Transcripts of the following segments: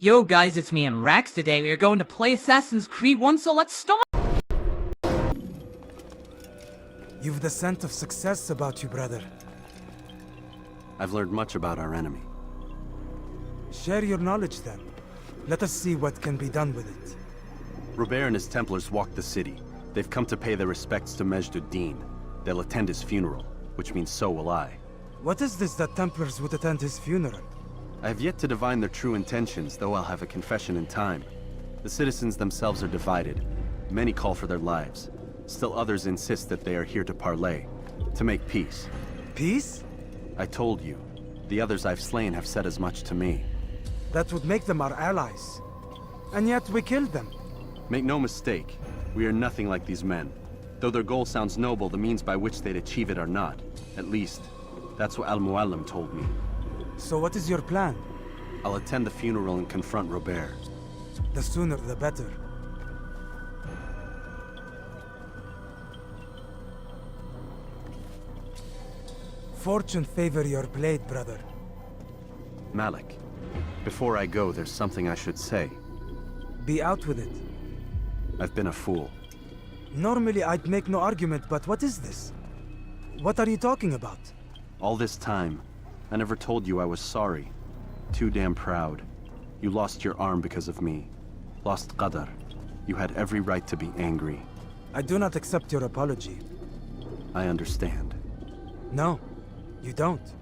Yo guys, it's me and Rax. Today we are going to play Assassin's Creed 1, so let's start! You've the scent of success about you, brother. I've learned much about our enemy. Share your knowledge then. Let us see what can be done with it. Robert and his Templars walked the city. They've come to pay their respects to Majd ad-Din. They'll attend his funeral, which means so will I. What is this that Templars would attend his funeral? I have yet to divine their true intentions, though I'll have a confession in time. The citizens themselves are divided. Many call for their lives. Still others insist that they are here to parley, to make peace. Peace? I told you. The others I've slain have said as much to me. That would make them our allies. And yet we killed them. Make no mistake, we are nothing like these men. Though their goal sounds noble, the means by which they'd achieve it are not. At least, that's what Al-Mualim told me. So what is your plan? I'll attend the funeral and confront Robert. The sooner the better. Fortune favor your blade, brother. Malik, before I go, there's something I should say. Be out with it. I've been a fool. Normally I'd make no argument, but what is this? What are you talking about? All this time, I never told you I was sorry. Too damn proud. You lost your arm because of me. Lost Qadar. You had every right to be angry. I do not accept your apology. I understand. No, you don't.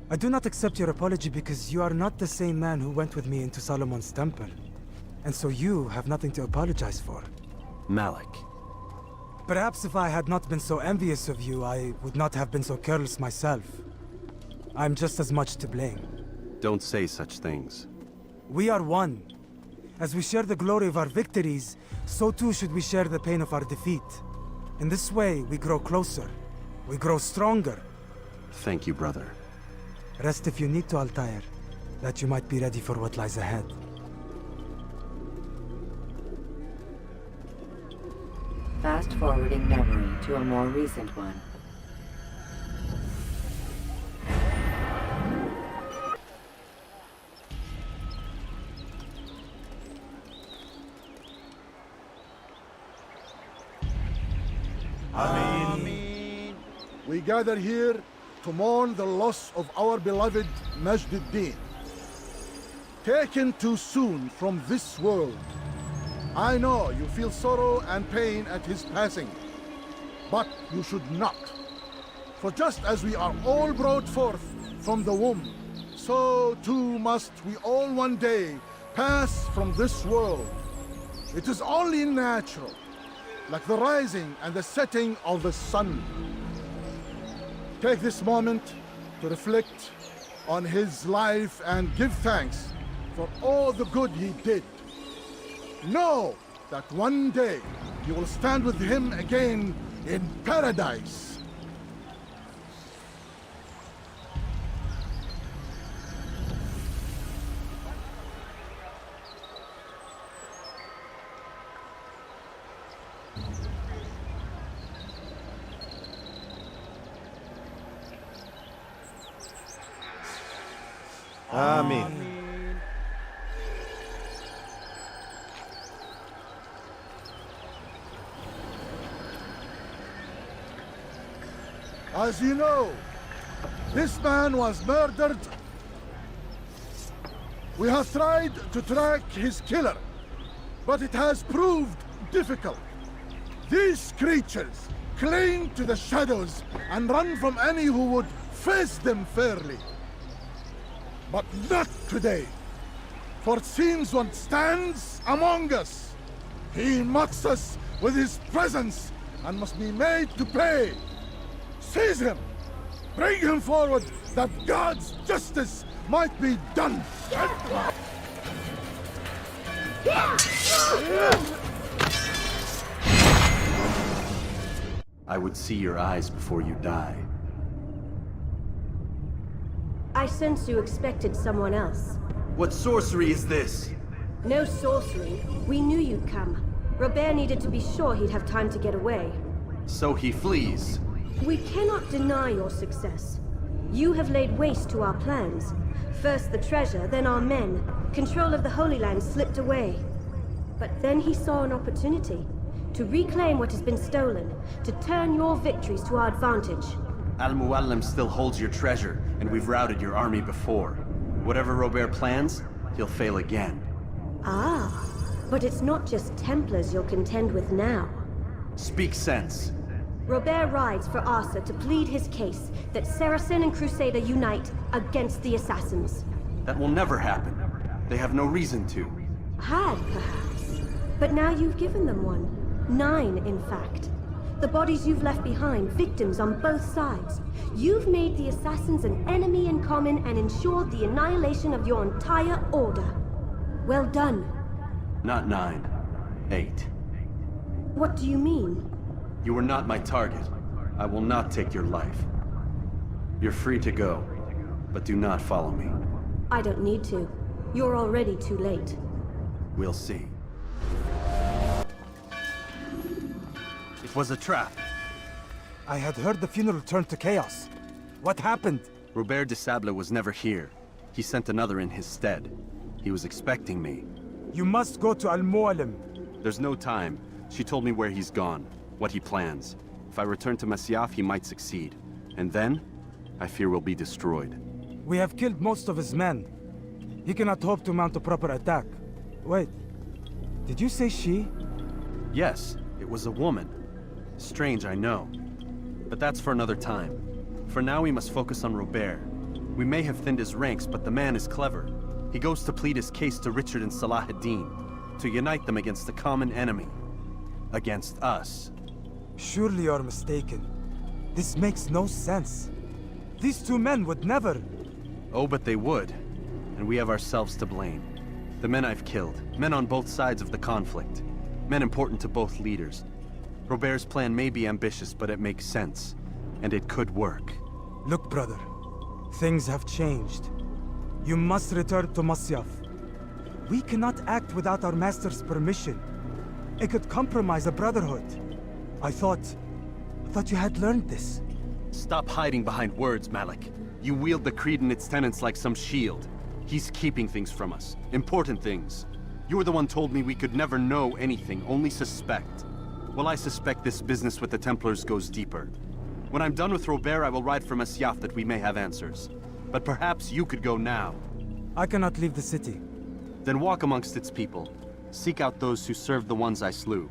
I do not accept your apology because you are not the same man who went with me into Solomon's temple. And so you have nothing to apologize for. Malik. Perhaps if I had not been so envious of you, I would not have been so careless myself. I'm just as much to blame. Don't say such things. We are one. As we share the glory of our victories, so too should we share the pain of our defeat. In this way, we grow closer. We grow stronger. Thank you, brother. Rest if you need to, Altair, that you might be ready for what lies ahead. Fast-forwarding memory to a more recent one. We gather here to mourn the loss of our beloved Majd ad-Din. Taken too soon from this world. I know you feel sorrow and pain at his passing, but you should not. For just as we are all brought forth from the womb, so too must we all one day pass from this world. It is only natural, like the rising and the setting of the sun. Take this moment to reflect on his life and give thanks for all the good he did. Know that one day you will stand with him again in paradise. Amen. As you know, this man was murdered. We have tried to track his killer, but it has proved difficult. These creatures cling to the shadows and run from any who would face them fairly. But not today, for it seems one stands among us. He mocks us with his presence and must be made to pay. Seize him! Bring him forward, that God's justice might be done! I would see your eyes before you die. I sense you expected someone else. What sorcery is this? No sorcery. We knew you'd come. Robert needed to be sure he'd have time to get away. So he flees. We cannot deny your success. You have laid waste to our plans. First the treasure, then our men. Control of the Holy Land slipped away. But then he saw an opportunity to reclaim what has been stolen, to turn your victories to our advantage. Al-Mualim still holds your treasure, and we've routed your army before. Whatever Robert plans, he'll fail again. Ah, but it's not just Templars you'll contend with now. Speak sense. Robert rides for Arsa to plead his case that Saracen and Crusader unite against the Assassins. That will never happen. They have no reason to. Had, perhaps. But now you've given them one. 9, in fact. The bodies you've left behind, victims on both sides. You've made the Assassins an enemy in common and ensured the annihilation of your entire order. Well done. Not 9. 8. What do you mean? You are not my target. I will not take your life. You're free to go, but do not follow me. I don't need to. You're already too late. We'll see. It was a trap. I had heard the funeral turned to chaos. What happened? Robert de Sable was never here. He sent another in his stead. He was expecting me. You must go to Al-Mualim. There's no time. She told me where he's gone, what he plans. If I return to Masyaf, he might succeed. And then, I fear we'll be destroyed. We have killed most of his men. He cannot hope to mount a proper attack. Wait, did you say she? Yes, it was a woman. Strange, I know. But that's for another time. For now, we must focus on Robert. We may have thinned his ranks, but the man is clever. He goes to plead his case to Richard and Salah ad-Din, to unite them against the common enemy. Against us. Surely you're mistaken. This makes no sense. These two men would never... Oh, but they would. And we have ourselves to blame. The men I've killed, men on both sides of the conflict. Men important to both leaders. Robert's plan may be ambitious, but it makes sense. And it could work. Look, brother. Things have changed. You must return to Masyaf. We cannot act without our master's permission. It could compromise the Brotherhood. I thought you had learned this. Stop hiding behind words, Malik. You wield the creed and its tenets like some shield. He's keeping things from us. Important things. You were the one told me we could never know anything, only suspect. Well, I suspect this business with the Templars goes deeper. When I'm done with Robert, I will ride for Masyaf that we may have answers. But perhaps you could go now. I cannot leave the city. Then walk amongst its people. Seek out those who served the ones I slew.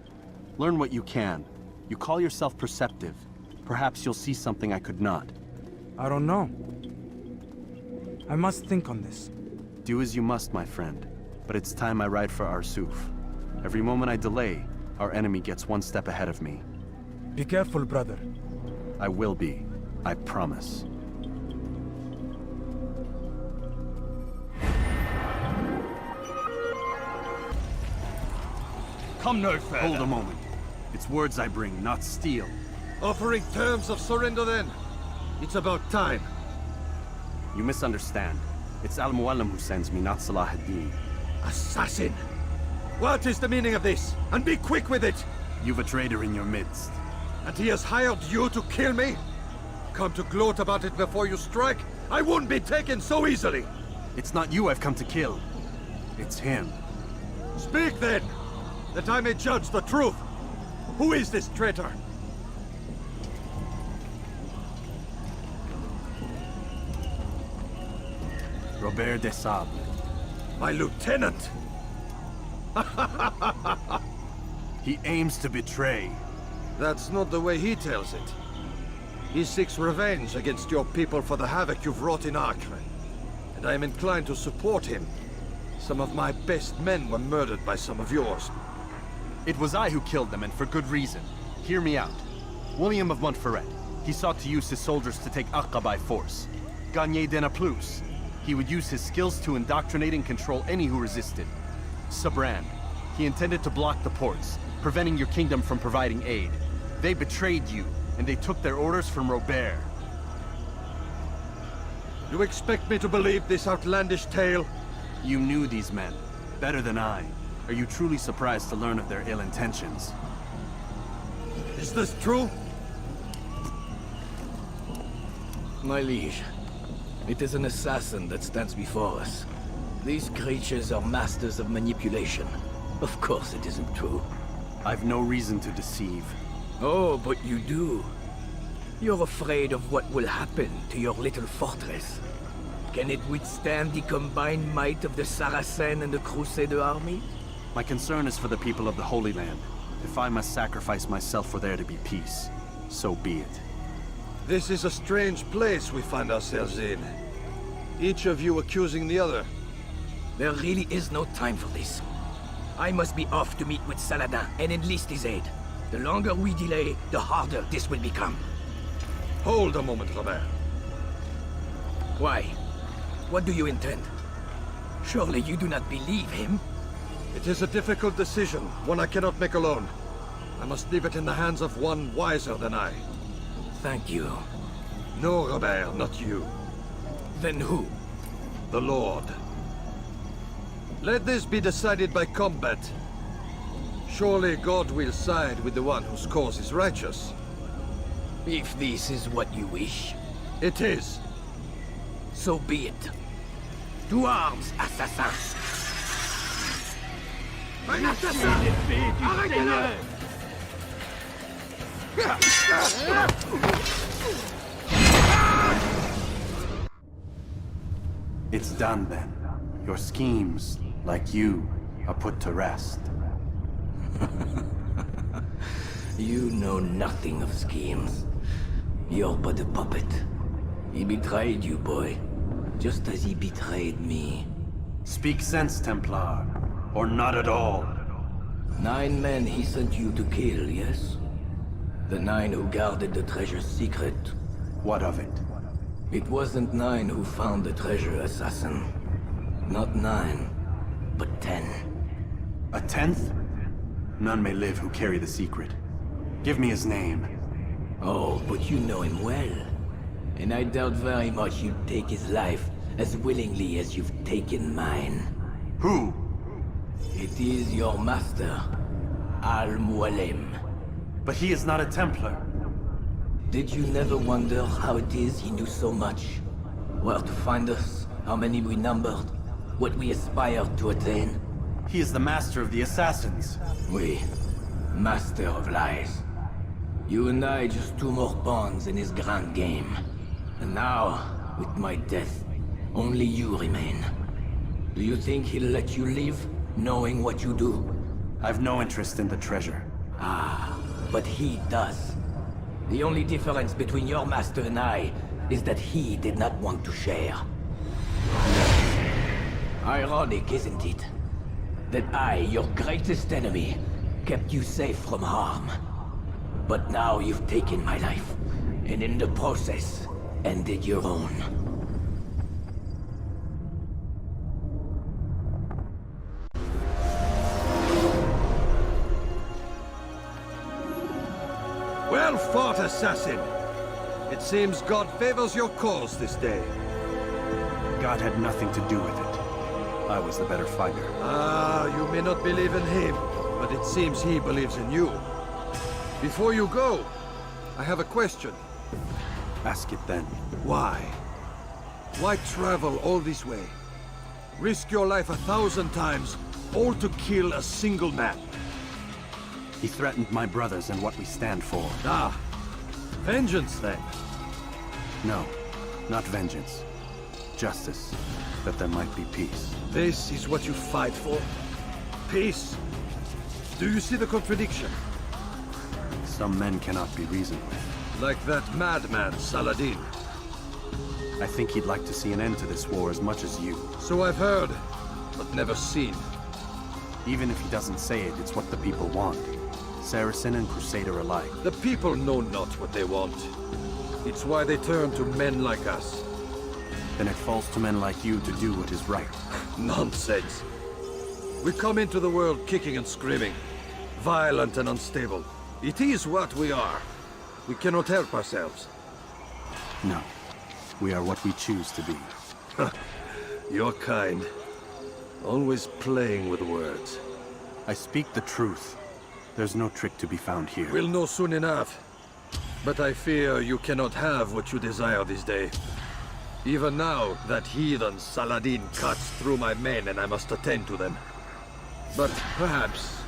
Learn what you can. You call yourself perceptive. Perhaps you'll see something I could not. I don't know. I must think on this. Do as you must, my friend. But it's time I ride for Arsuf. Every moment I delay, our enemy gets one step ahead of me. Be careful, brother. I will be. I promise. Come no further. Hold a moment. It's words I bring, not steel. Offering terms of surrender then. It's about time. You misunderstand. It's Al-Mualim who sends me, not Salah ad-Din. Assassin! What is the meaning of this? And be quick with it! You've a traitor in your midst. And he has hired you to kill me? Come to gloat about it before you strike? I wouldn't be taken so easily! It's not you I've come to kill. It's him. Speak then, that I may judge the truth. Who is this traitor? Robert de Sable. My lieutenant! He aims to betray. That's not the way he tells it. He seeks revenge against your people for the havoc you've wrought in Acre. And I am inclined to support him. Some of my best men were murdered by some of yours. It was I who killed them, and for good reason. Hear me out. William of Montferrat. He sought to use his soldiers to take Acre by force. Gagné de Naplouse. He would use his skills to indoctrinate and control any who resisted. Sabran. He intended to block the ports, preventing your kingdom from providing aid. They betrayed you, and they took their orders from Robert. You expect me to believe this outlandish tale? You knew these men, better than I. Are you truly surprised to learn of their ill intentions? Is this true? My liege, It is an assassin that stands before us. These creatures are masters of manipulation. Of course it isn't true. I've no reason to deceive. Oh, but you do. You're afraid of what will happen to your little fortress. Can it withstand the combined might of the Saracen and the Crusader army? My concern is for the people of the Holy Land. If I must sacrifice myself for there to be peace, so be it. This is a strange place we find ourselves in. Each of you accusing the other. There really is no time for this. I must be off to meet with Saladin and enlist his aid. The longer we delay, the harder this will become. Hold a moment, Robert. Why? What do you intend? Surely you do not believe him? It is a difficult decision, one I cannot make alone. I must leave it in the hands of one wiser than I. Thank you. No, Robert, not you. Then who? The Lord. Let this be decided by combat. Surely God will side with the one whose cause is righteous. If this is what you wish, It is. so be it. To arms, assassin! Un assassin! Arrêtez-le! It's done then. Your schemes, like you, are put to rest. You know nothing of schemes. You're but a puppet. He betrayed you, boy. Just as he betrayed me. Speak sense, Templar. Or not at all. 9 men he sent you to kill, yes? The 9 who guarded the treasure's secret. What of it? It wasn't 9 who found the treasure, assassin. Not 9, but 10. A 10th? None may live who carry the secret. Give me his name. Oh, but you know him well. And I doubt very much you'd take his life as willingly as you've taken mine. Who? It is your master, Al-Mualim. But he is not a Templar. Did you never wonder how it is he knew so much? Where to find us, how many we numbered, what we aspired to attain? He is the master of the assassins. We, master of lies. You and I just 2 more pawns in his grand game. And now, with my death, only you remain. Do you think he'll let you live, knowing what you do? I've no interest in the treasure. Ah, but he does. The only difference between your master and I is that he did not want to share. Ironic, isn't it? That I, your greatest enemy, kept you safe from harm. But now you've taken my life, and in the process, ended your own. Well fought, assassin! It seems God favors your cause this day. God had nothing to do with it. I was the better fighter. Ah, you may not believe in him, but it seems he believes in you. Before you go, I have a question. Ask it then. Why? Why travel all this way? Risk your life 1,000 times, all to kill a single man. He threatened my brothers and what we stand for. Ah, vengeance then. No, not vengeance. Justice, that there might be peace. This is what you fight for? Peace? Do you see the contradiction? Some men cannot be reasoned with. Like that madman, Saladin. I think he'd like to see an end to this war as much as you. So I've heard, but never seen. Even if he doesn't say it, it's what the people want. Saracen and Crusader alike. The people know not what they want. It's why they turn to men like us. Then it falls to men like you to do what is right. Nonsense. We come into the world kicking and screaming, violent and unstable. It is what we are. We cannot help ourselves. No. We are what we choose to be. Your kind. Always playing with words. I speak the truth. There's no trick to be found here. We'll know soon enough. But I fear you cannot have what you desire this day. Even now, that heathen Saladin cuts through my men and I must attend to them. But perhaps,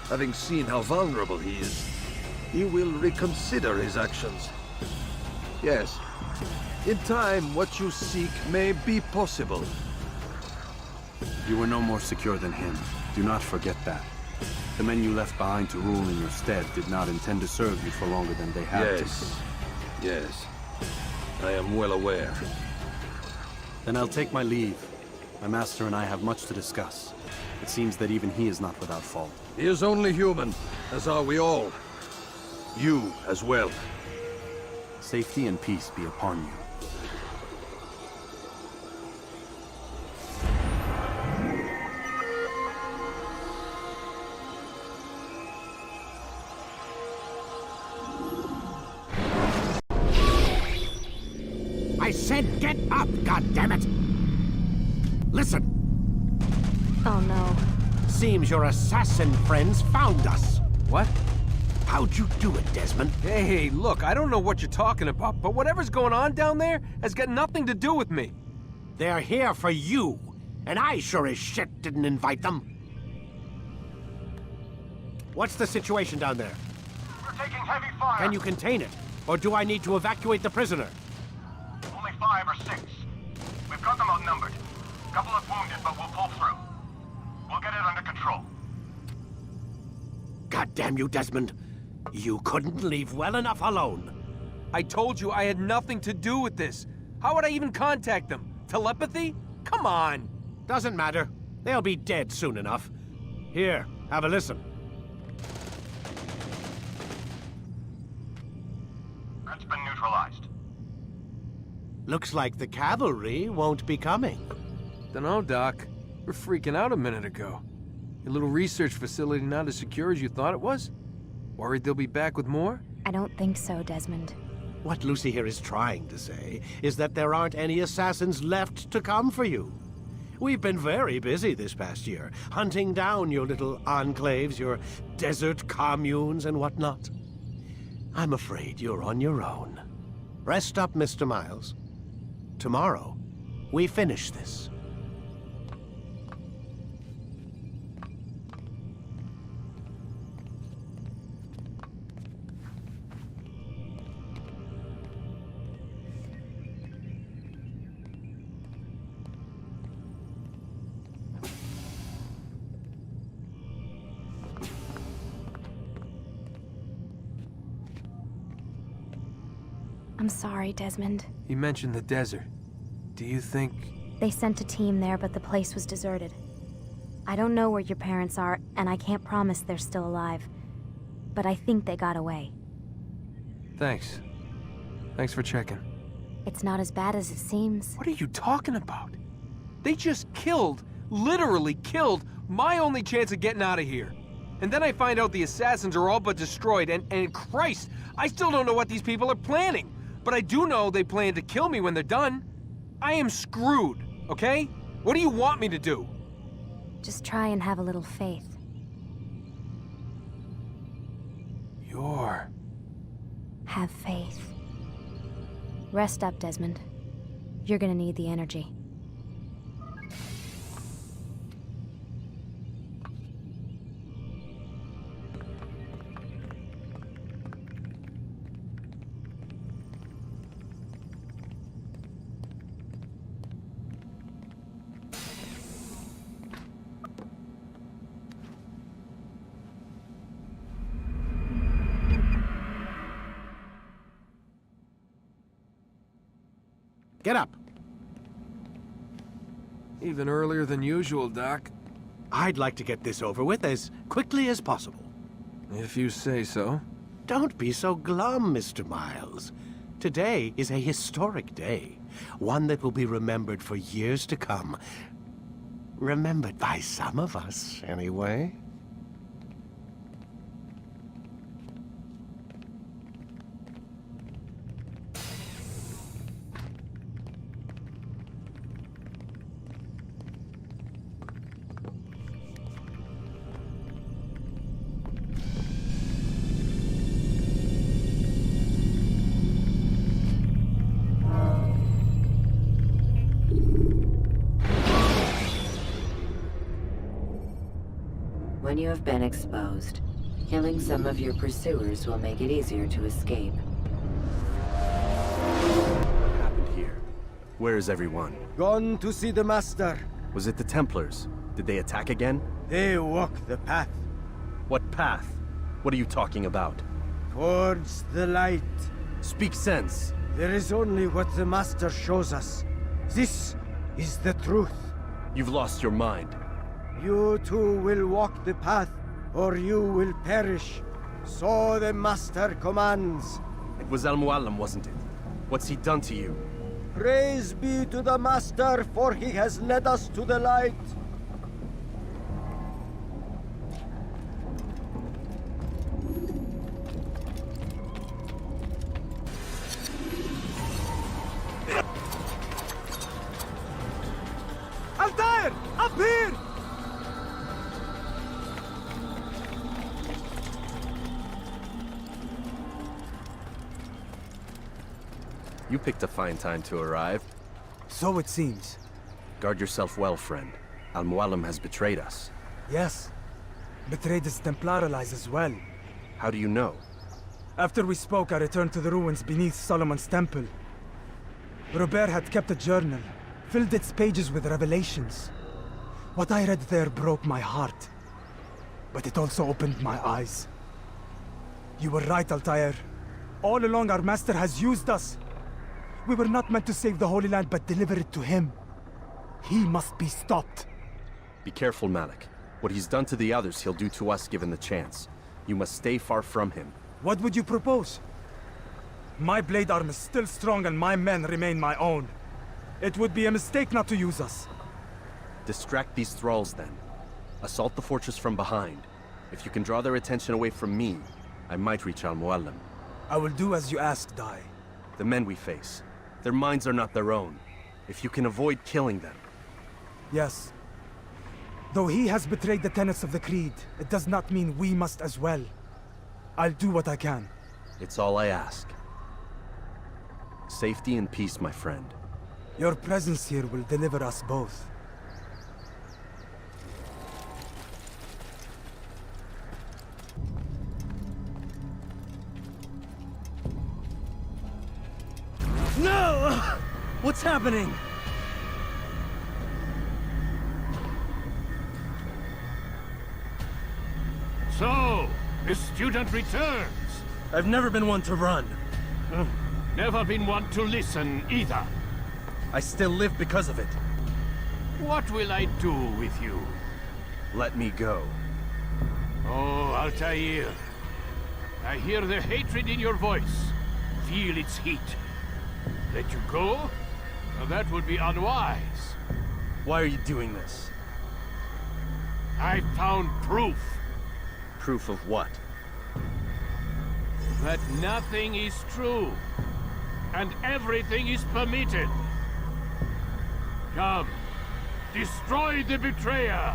having seen how vulnerable he is, he will reconsider his actions. Yes, in time, what you seek may be possible. You were no more secure than him. Do not forget that. The men you left behind to rule in your stead did not intend to serve you for longer than they had to. Yes. I am well aware. Then I'll take my leave. My master and I have much to discuss. It seems that even he is not without fault. He is only human, as are we all. You as well. Safety and peace be upon you. I said get up, goddammit! Listen, Oh no. seems your assassin friends found us. What? How'd you do it, Desmond? Hey, look, I don't know what you're talking about, but whatever's going on down there has got nothing to do with me. They're here for you, and I sure as shit didn't invite them. What's the situation down there? We're taking heavy fire. Can you contain it? Or do I need to evacuate the prisoner? Only 5 or 6. We've got them outnumbered. Couple of wounded, but we'll pull through. We'll get it under control. God damn you, Desmond. You couldn't leave well enough alone. I told you I had nothing to do with this. How would I even contact them? Telepathy? Come on. Doesn't matter. They'll be dead soon enough. Here, have a listen. Threat's been neutralized. Looks like the cavalry won't be coming. Dunno, Doc. We're freaking out a minute ago. Your little research facility not as secure as you thought it was? Worried they'll be back with more? I don't think so, Desmond. What Lucy here is trying to say is that there aren't any assassins left to come for you. We've been very busy this past year, hunting down your little enclaves, your desert communes and whatnot. I'm afraid you're on your own. Rest up, Mr. Miles. Tomorrow, we finish this. I'm sorry, Desmond. You mentioned the desert. Do you think... They sent a team there, but the place was deserted. I don't know where your parents are, and I can't promise they're still alive. But I think they got away. Thanks. Thanks for checking. It's not as bad as it seems. What are you talking about? They just killed, literally killed, my only chance of getting out of here. And then I find out the assassins are all but destroyed, and Christ, I still don't know what these people are planning. But I do know they plan to kill me when they're done. I am screwed, okay? What do you want me to do? Just try and have a little faith. Have faith. Rest up, Desmond. You're gonna need the energy. Get up. Even earlier than usual, Doc. I'd like to get this over with as quickly as possible. If you say so. Don't be so glum, Mr. Miles. Today is a historic day. One that will be remembered for years to come. Remembered by some of us, anyway. When you have been exposed, killing some of your pursuers will make it easier to escape. What happened here? Where is everyone? Gone to see the Master. Was it the Templars? Did they attack again? They walk the path. What path? What are you talking about? Towards the light. Speak sense. There is only what the Master shows us. This is the truth. You've lost your mind. You too will walk the path, or you will perish. So the Master commands. It was Al-Mualim, wasn't it? What's he done to you? Praise be to the Master, for he has led us to the light. Altair! Up here! You picked a fine time to arrive. So it seems. Guard yourself well, friend. Al-Mualim has betrayed us. Yes. Betrayed his Templar allies as well. How do you know? After we spoke, I returned to the ruins beneath Solomon's temple. Robert had kept a journal, filled its pages with revelations. What I read there broke my heart. But it also opened my eyes. You were right, Altair. All along, our master has used us. We were not meant to save the Holy Land, but deliver it to him. He must be stopped. Be careful, Malik. What he's done to the others, he'll do to us given the chance. You must stay far from him. What would you propose? My blade arm is still strong and my men remain my own. It would be a mistake not to use us. Distract these thralls, then. Assault the fortress from behind. If you can draw their attention away from me, I might reach Al-Mualim. I will do as you ask, Dai. The men we face, their minds are not their own. If you can avoid killing them. Yes. Though he has betrayed the tenets of the Creed, it does not mean we must as well. I'll do what I can. It's all I ask. Safety and peace, my friend. Your presence here will deliver us both. No! What's happening? So, the student returns. I've never been one to run. Never been one to listen either. I still live because of it. What will I do with you? Let me go. Oh, Altair. I hear the hatred in your voice. Feel its heat. Let you go? Well, that would be unwise. Why are you doing this? I found proof. Proof of what? That nothing is true. And everything is permitted. Come. Destroy the betrayer.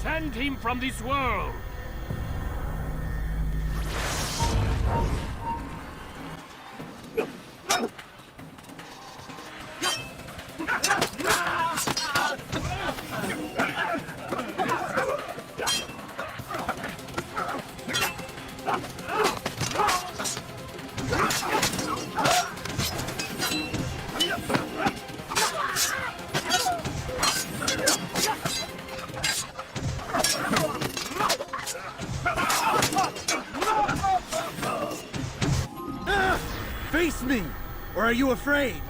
Send him from this world. Face me! Or are you afraid?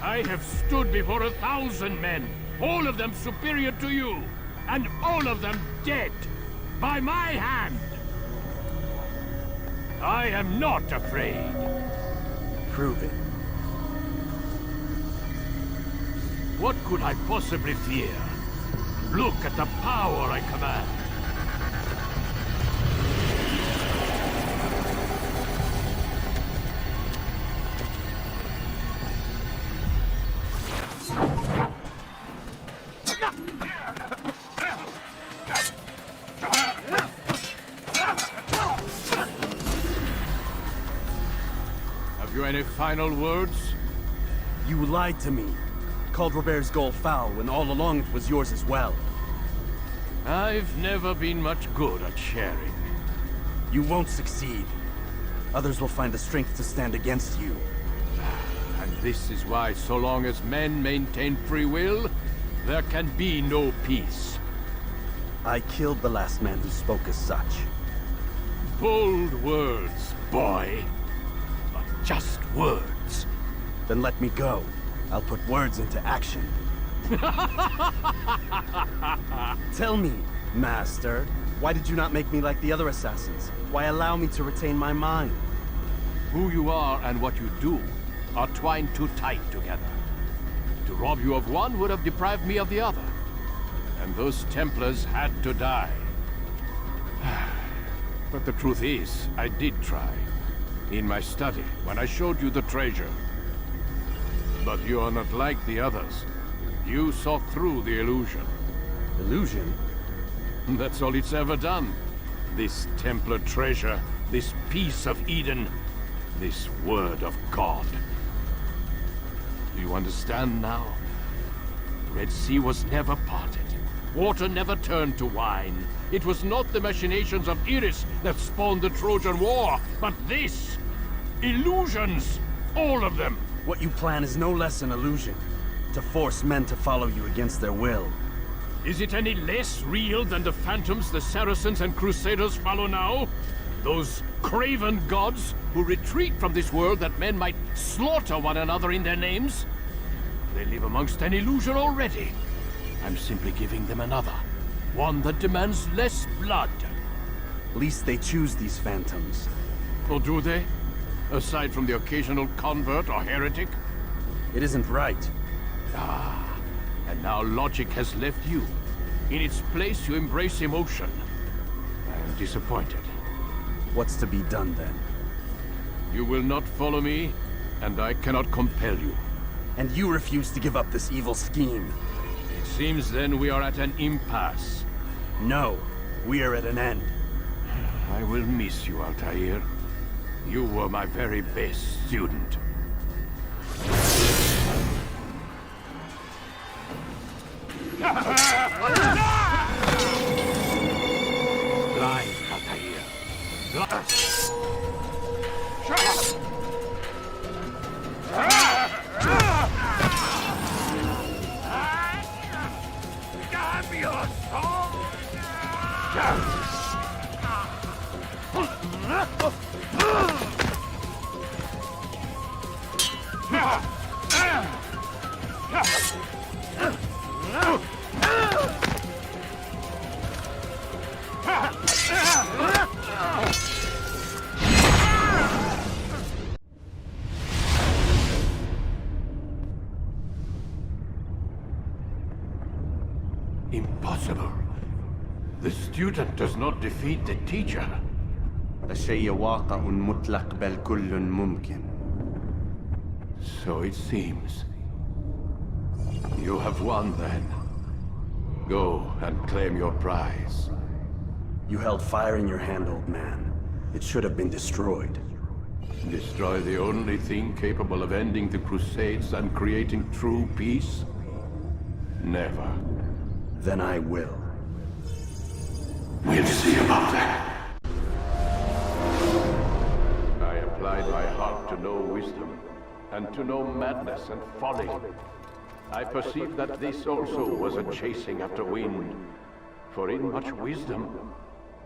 I have stood before 1,000 men, all of them superior to you, and all of them dead, by my hand. I am not afraid. Prove it. What could I possibly fear? Look at the power I command. Have you any final words? You lied to me. Called Robert's goal foul when all along it was yours as well. I've never been much good at sharing. You won't succeed. Others will find the strength to stand against you. And this is why, so long as men maintain free will, there can be no peace. I killed the last man who spoke as such. Bold words, boy. But just words. Then let me go. I'll put words into action. Tell me, Master, why did you not make me like the other assassins? Why allow me to retain my mind? Who you are and what you do are twined too tight together. To rob you of one would have deprived me of the other. And those Templars had to die. But the truth is, I did try. In my study, when I showed you the treasure. But you are not like the others. You saw through the illusion. Illusion? That's all it's ever done. This Templar treasure, this piece of Eden, this word of God. Do you understand now? The Red Sea was never parted. Water never turned to wine. It was not the machinations of Iris that spawned the Trojan War, but this! Illusions! All of them! What you plan is no less an illusion. To force men to follow you against their will. Is it any less real than the phantoms the Saracens and Crusaders follow now? Those craven gods who retreat from this world that men might slaughter one another in their names? They live amongst an illusion already. I'm simply giving them another. One that demands less blood. Least they choose these phantoms. Or do they? Aside from the occasional convert or heretic? It isn't right. Ah, and now logic has left you. In its place, you embrace emotion. I am disappointed. What's to be done then? You will not follow me, and I cannot compel you. And you refuse to give up this evil scheme. It seems then we are at an impasse. No, we are at an end. I will miss you, Altair. You were my very best student. Blind, Altair. Blind. Shut up! Give me your soul! Impossible. The student does not defeat the teacher. الشيء واقع مطلق بل كل ممكن. So it seems. You have won then. Go and claim your prize. You held fire in your hand, old man. It should have been destroyed. Destroy the only thing capable of ending the Crusades and creating true peace? Never. Then I will. We'll see about that. I applied my heart to know wisdom, and to know madness and folly. I perceived that this also was a chasing after wind, for in much wisdom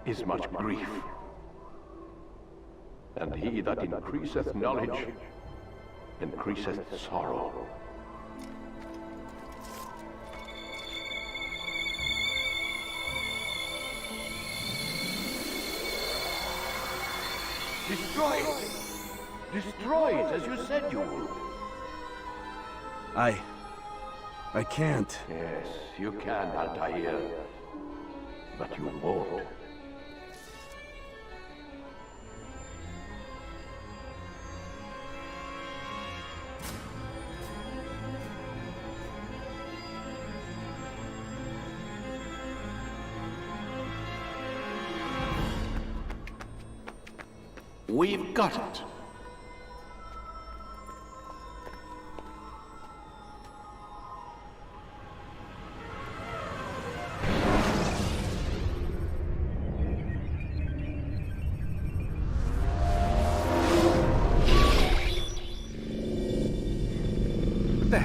is much grief. And he that increaseth knowledge, increaseth sorrow. Destroy it! Destroy it, as you said you would. I can't. Yes, you can, Altair. But you won't. We've got it.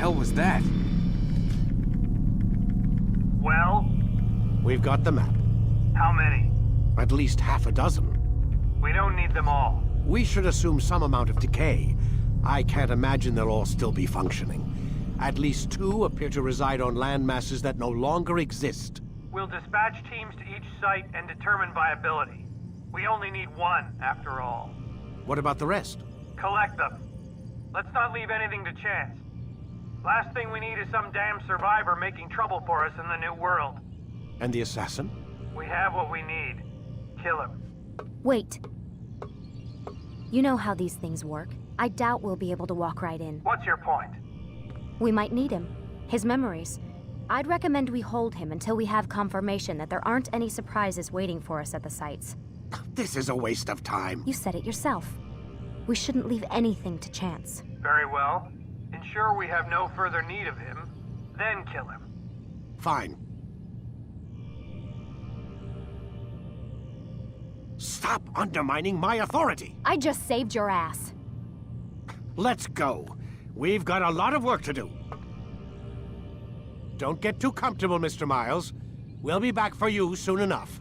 hell was that? Well? We've got the map. How many? At least half a dozen. We don't need them all. We should assume some amount of decay. I can't imagine they'll all still be functioning. At least 2 appear to reside on land masses that no longer exist. We'll dispatch teams to each site and determine viability. We only need 1, after all. What about the rest? Collect them. Let's not leave anything to chance. Last thing we need is some damn survivor making trouble for us in the new world. And the assassin? We have what we need. Kill him. Wait. You know how these things work. I doubt we'll be able to walk right in. What's your point? We might need him. His memories. I'd recommend we hold him until we have confirmation that there aren't any surprises waiting for us at the sites. This is a waste of time. You said it yourself. We shouldn't leave anything to chance. Very well. Ensure we have no further need of him, then kill him. Fine. Stop undermining my authority! I just saved your ass. Let's go. We've got a lot of work to do. Don't get too comfortable, Mr. Miles. We'll be back for you soon enough.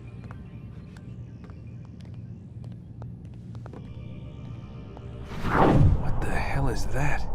What the hell is that?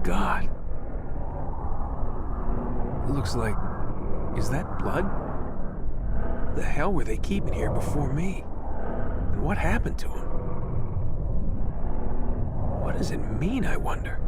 God. Looks like... Is that blood? The hell were they keeping here before me? And what happened to him? What does it mean, I wonder?